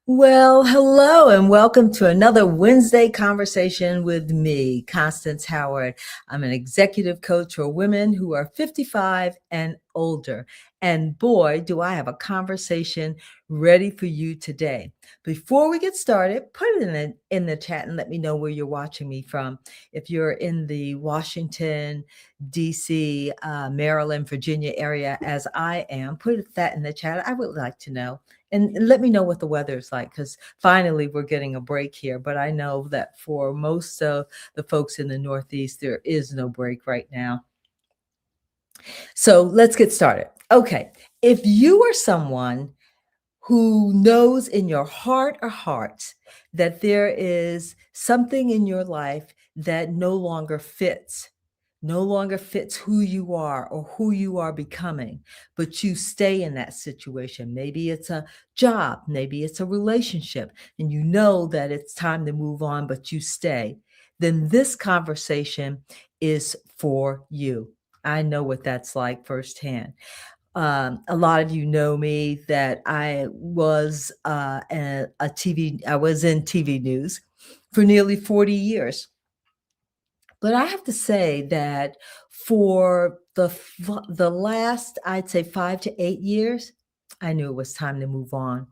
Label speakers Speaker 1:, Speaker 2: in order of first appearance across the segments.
Speaker 1: Well, hello and welcome to another Wednesday conversation with me, Constance Howard. I'm an executive coach for women who are 55 and older. And boy, do I have a conversation ready for you today. Before we get started, put it in the chat and let me know where you're watching me from. If you're in the Washington, D.C., Maryland, Virginia area, as I am, put that in the chat. I would like to know. And let me know what the weather is like, because finally we're getting a break here. But I know that for most of the folks in the Northeast, there is no break right now. So let's get started. Okay. If you are someone who knows in your heart or hearts that there is something in your life that no longer fits who you are or who you are becoming, but you stay in that situation. Maybe it's a job, maybe it's a relationship, and you know that it's time to move on, but you stay. Then this conversation is for you. I know what that's like firsthand. A lot of you know me that I was I was in TV news for nearly 40 years. But I have to say that for the last, I'd say 5 to 8 years, I knew it was time to move on.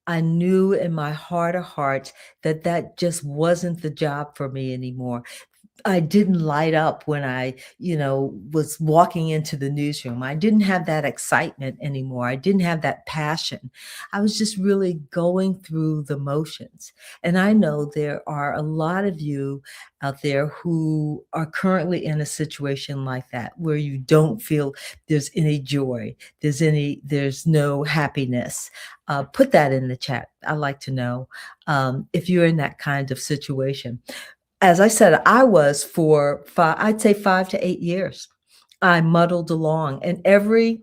Speaker 1: I knew in my heart of hearts that that just wasn't the job for me anymore. I didn't light up when I, was walking into the newsroom. I didn't have that excitement anymore. I didn't have that passion. I was just really going through the motions. And I know there are a lot of you out there who are currently in a situation like that, where you don't feel there's any joy, there's no happiness. Put that in the chat. I'd like to know if you're in that kind of situation. As I said, I was for I'd say 5 to 8 years. I muddled along, and every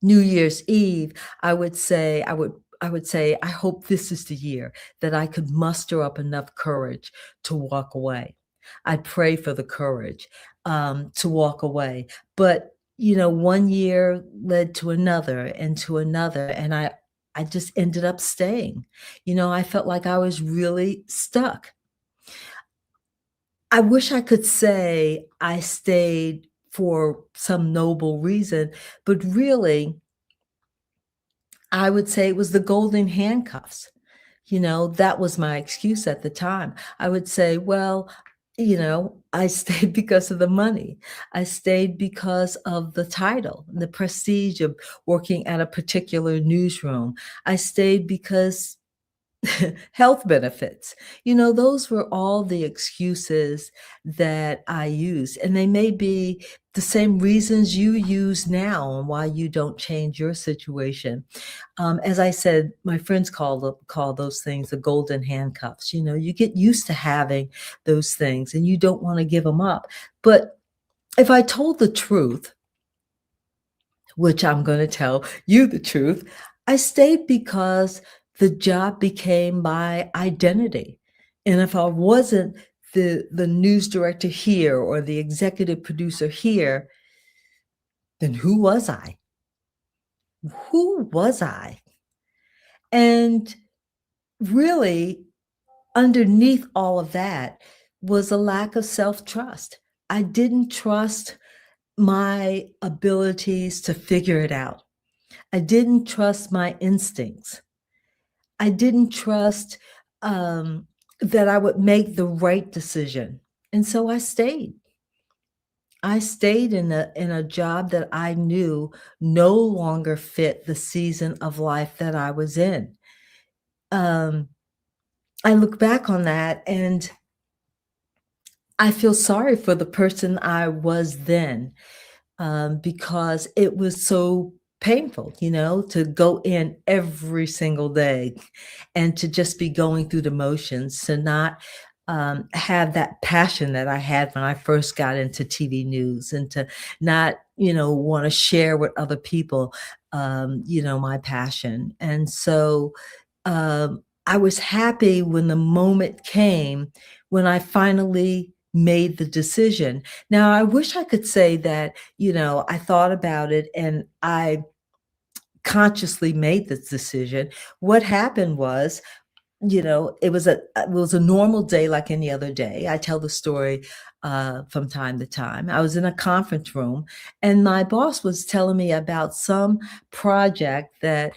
Speaker 1: New Year's Eve, I would say, "I hope this is the year that I could muster up enough courage to walk away." I'd pray for the courage, to walk away, but, one year led to another and to another, and I just ended up staying. I felt like I was really stuck. I wish I could say I stayed for some noble reason, but really, I would say it was the golden handcuffs. That was my excuse at the time. I would say, well, I stayed because of the money. I stayed because of the title, the prestige of working at a particular newsroom. I stayed because health benefits. Those were all the excuses that I used, and they may be the same reasons you use now and why you don't change your situation. As I said, my friends call those things the golden handcuffs. You get used to having those things, and you don't want to give them up. But if I told the truth, which I'm going to tell you the truth, I stayed because the job became my identity. And if I wasn't the news director here or the executive producer here, then who was I? Who was I? And really, underneath all of that was a lack of self-trust. I didn't trust my abilities to figure it out. I didn't trust my instincts. I didn't trust that I would make the right decision. And so I stayed. I stayed in a job that I knew no longer fit the season of life that I was in. Um, I look back on that and I feel sorry for the person I was then, because it was so painful, to go in every single day and to just be going through the motions, to not have that passion that I had when I first got into TV news, and to not, want to share with other people, my passion. And so I was happy when the moment came when I finally made the decision. Now, I wish I could say that, I thought about it and I consciously made this decision. What happened was, it was a normal day like any other day. I tell the story from time to time. I was in a conference room, and my boss was telling me about some project that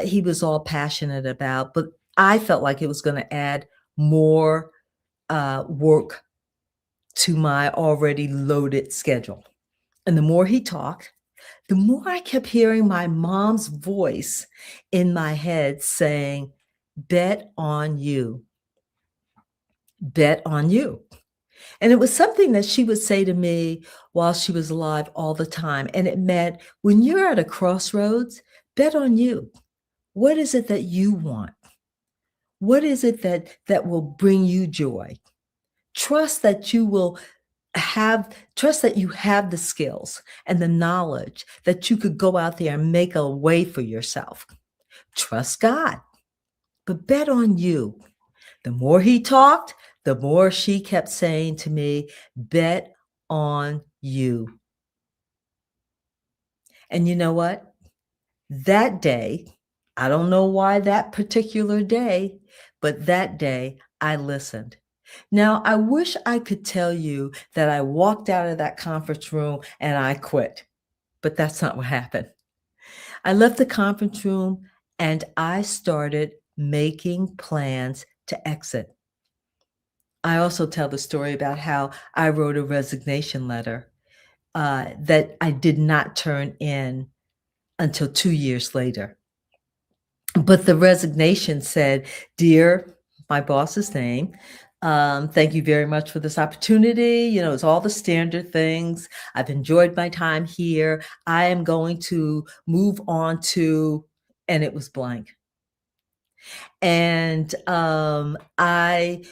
Speaker 1: he was all passionate about, but I felt like it was going to add more work to my already loaded schedule. And the more he talked, the more I kept hearing my mom's voice in my head saying, "Bet on you, bet on you." And it was something that she would say to me while she was alive all the time. And it meant, when you're at a crossroads, bet on you. What is it that you want? What is it that will bring you joy? Trust that you will trust that you have the skills and the knowledge that you could go out there and make a way for yourself. Trust God, but bet on you. The more he talked, the more she kept saying to me, "Bet on you." And you know what? That day, I don't know why that particular day, but that day I listened. Now, I wish I could tell you that I walked out of that conference room and I quit, but that's not what happened. I left the conference room and I started making plans to exit. I also tell the story about how I wrote a resignation letter that I did not turn in until 2 years later. But the resignation said, "Dear," my boss's name, "thank you very much for this opportunity. It's all the standard things. I've enjoyed my time here. I am going to move on to," and it was blank. And my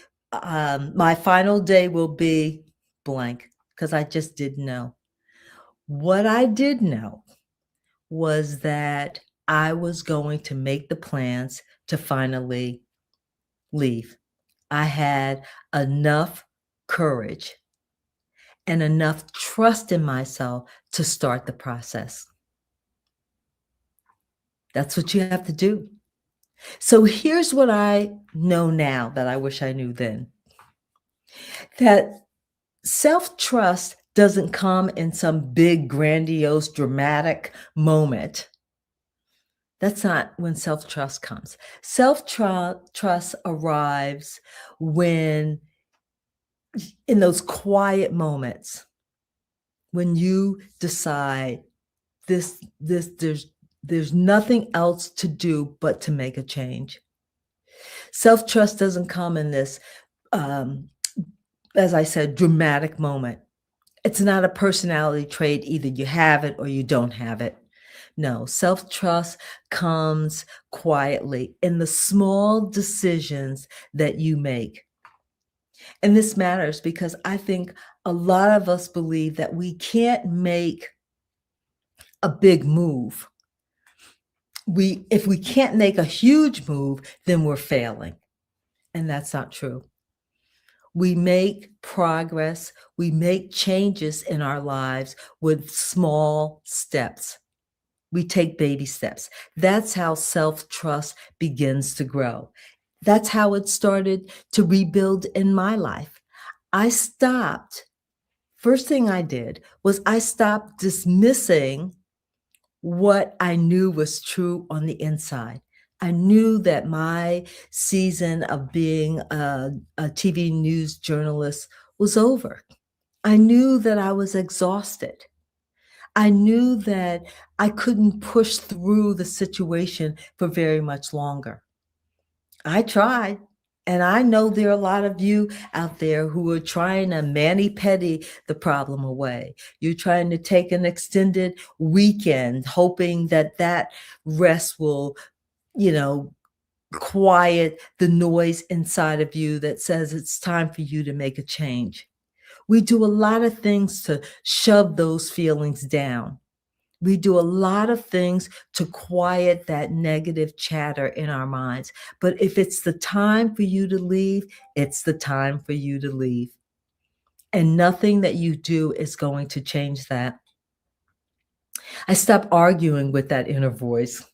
Speaker 1: final day will be blank, because I just didn't know. What I did know was that I was going to make the plans to finally leave. I had enough courage and enough trust in myself to start the process. That's what you have to do. So here's what I know now that I wish I knew then. That self-trust doesn't come in some big, grandiose, dramatic moment. That's not when self-trust comes. Self-trust arrives when, in those quiet moments, when you decide there's nothing else to do but to make a change. Self-trust doesn't come in this, as I said, dramatic moment. It's not a personality trait. Either you have it or you don't have it. No, self-trust comes quietly in the small decisions that you make. And this matters because I think a lot of us believe that we can't make a big move. If we can't make a huge move, then we're failing. And that's not true. We make progress, we make changes in our lives with small steps. We take baby steps. That's how self-trust begins to grow. That's how it started to rebuild in my life. First thing I did was I stopped dismissing what I knew was true on the inside. I knew that my season of being a TV news journalist was over. I knew that I was exhausted. I knew that I couldn't push through the situation for very much longer. I tried. And I know there are a lot of you out there who are trying to mani-pedi the problem away. You're trying to take an extended weekend, hoping that rest will, quiet the noise inside of you that says it's time for you to make a change. We do a lot of things to shove those feelings down. We do a lot of things to quiet that negative chatter in our minds. But if it's the time for you to leave, it's the time for you to leave. And nothing that you do is going to change that. I stopped arguing with that inner voice.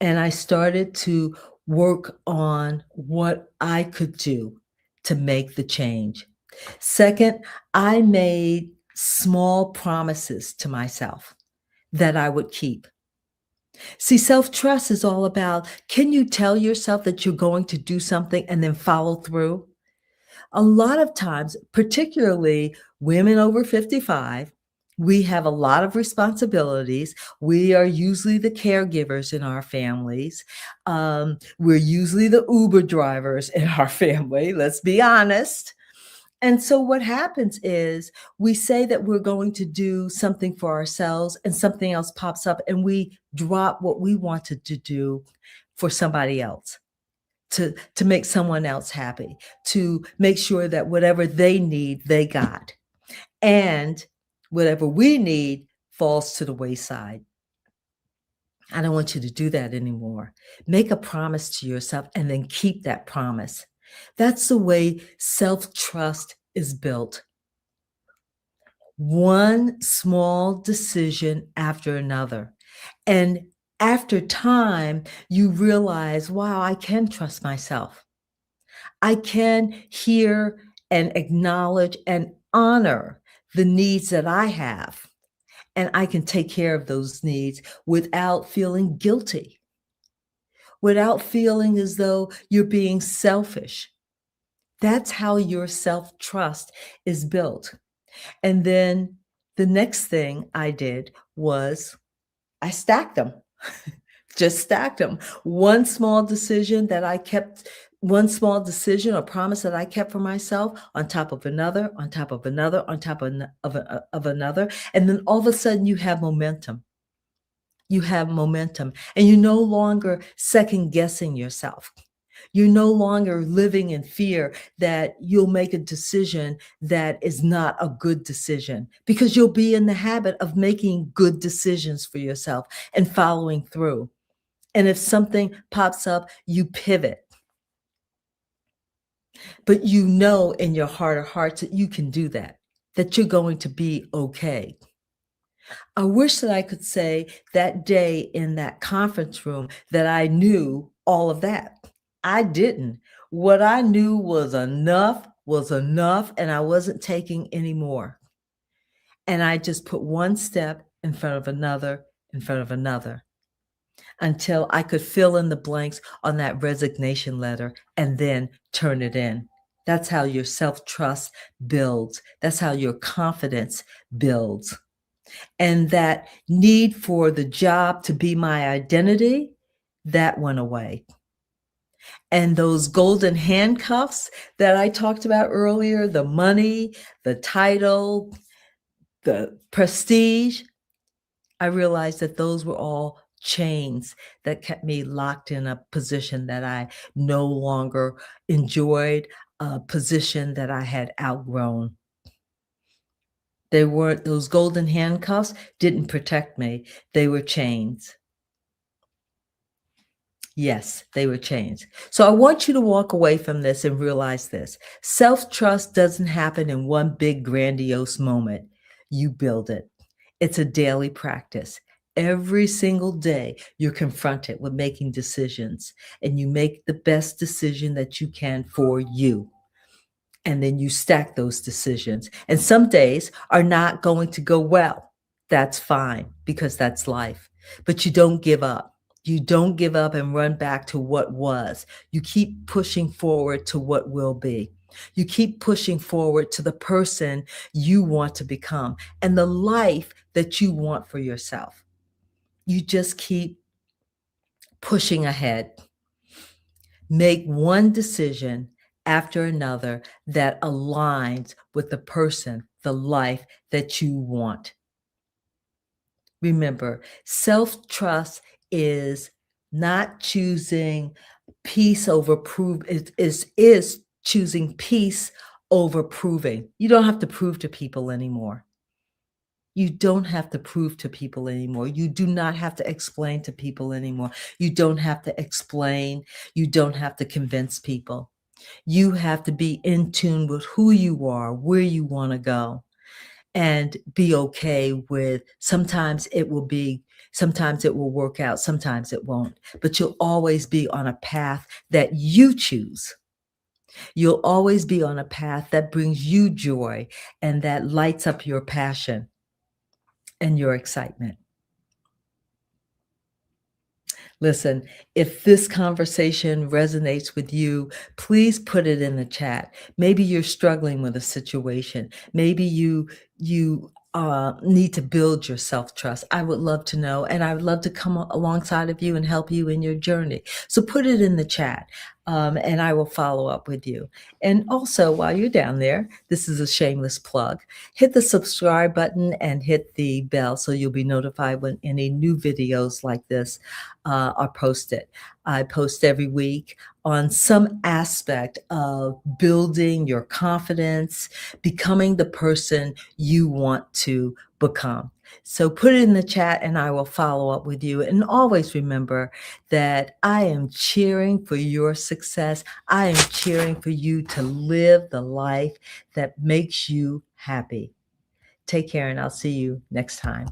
Speaker 1: and I started to work on what I could do to make the change. Second, I made small promises to myself that I would keep. See, self-trust is all about, can you tell yourself that you're going to do something and then follow through? A lot of times, particularly women over 55, we have a lot of responsibilities. We are usually the caregivers in our families. We're usually the Uber drivers in our family, let's be honest. And so what happens is we say that we're going to do something for ourselves and something else pops up and we drop what we wanted to do for somebody else, to make someone else happy, to make sure that whatever they need, they got. And whatever we need falls to the wayside. I don't want you to do that anymore. Make a promise to yourself and then keep that promise. That's the way self-trust is built. One small decision after another. And after time, you realize, wow, I can trust myself. I can hear and acknowledge and honor the needs that I have. And I can take care of those needs without feeling guilty, without feeling as though you're being selfish. That's how your self-trust is built. And then the next thing I did was I stacked them. Just stacked them. One small decision that I kept, one small decision or promise that I kept for myself on top of another, on top of another, on top of another. And then all of a sudden you have momentum. You have momentum and you're no longer second guessing yourself. You're no longer living in fear that you'll make a decision that is not a good decision, because you'll be in the habit of making good decisions for yourself and following through. And if something pops up, you pivot. But you know in your heart of hearts that you can do that, that you're going to be okay. I wish that I could say that day in that conference room that I knew all of that. I didn't. What I knew was enough, and I wasn't taking any more. And I just put one step in front of another, in front of another, until I could fill in the blanks on that resignation letter and then turn it in. That's how your self-trust builds. That's how your confidence builds. And that need for the job to be my identity, that went away. And those golden handcuffs that I talked about earlier, the money, the title, the prestige, I realized that those were all chains that kept me locked in a position that I no longer enjoyed, a position that I had outgrown. They weren't, those golden handcuffs didn't protect me. They were chains. Yes, they were chains. So I want you to walk away from this and realize this. Self-trust doesn't happen in one big grandiose moment. You build it. It's a daily practice. Every single day, you're confronted with making decisions, and you make the best decision that you can for you. And then you stack those decisions. And some days are not going to go well. That's fine, because that's life. But you don't give up. You don't give up and run back to what was. You keep pushing forward to what will be. You keep pushing forward to the person you want to become and the life that you want for yourself. You just keep pushing ahead. Make one decision after another that aligns with the person, the life that you want. Remember, self-trust is not choosing peace over prove. It is choosing peace over proving. You don't have to prove to people anymore. You don't have to prove to people anymore. You do not have to explain to people anymore. You don't have to explain. You don't have to convince people. You have to be in tune with who you are, where you want to go, and be okay with, sometimes it will be Sometimes it will work out, sometimes it won't, but you'll always be on a path that you choose. You'll always be on a path that brings you joy and that lights up your passion and your excitement. Listen, if this conversation resonates with you, please put it in the chat. Maybe you're struggling with a situation. Maybe you need to build your self-trust. I would love to know, and I would love to come alongside of you and help you in your journey. So put it in the chat, and I will follow up with you. And also, while you're down there, this is a shameless plug. Hit the subscribe button and hit the bell so you'll be notified when any new videos like this are posted. I post every week on some aspect of building your confidence, becoming the person you want to become. So put it in the chat and I will follow up with you. And always remember that I am cheering for your success. I am cheering for you to live the life that makes you happy. Take care and I'll see you next time.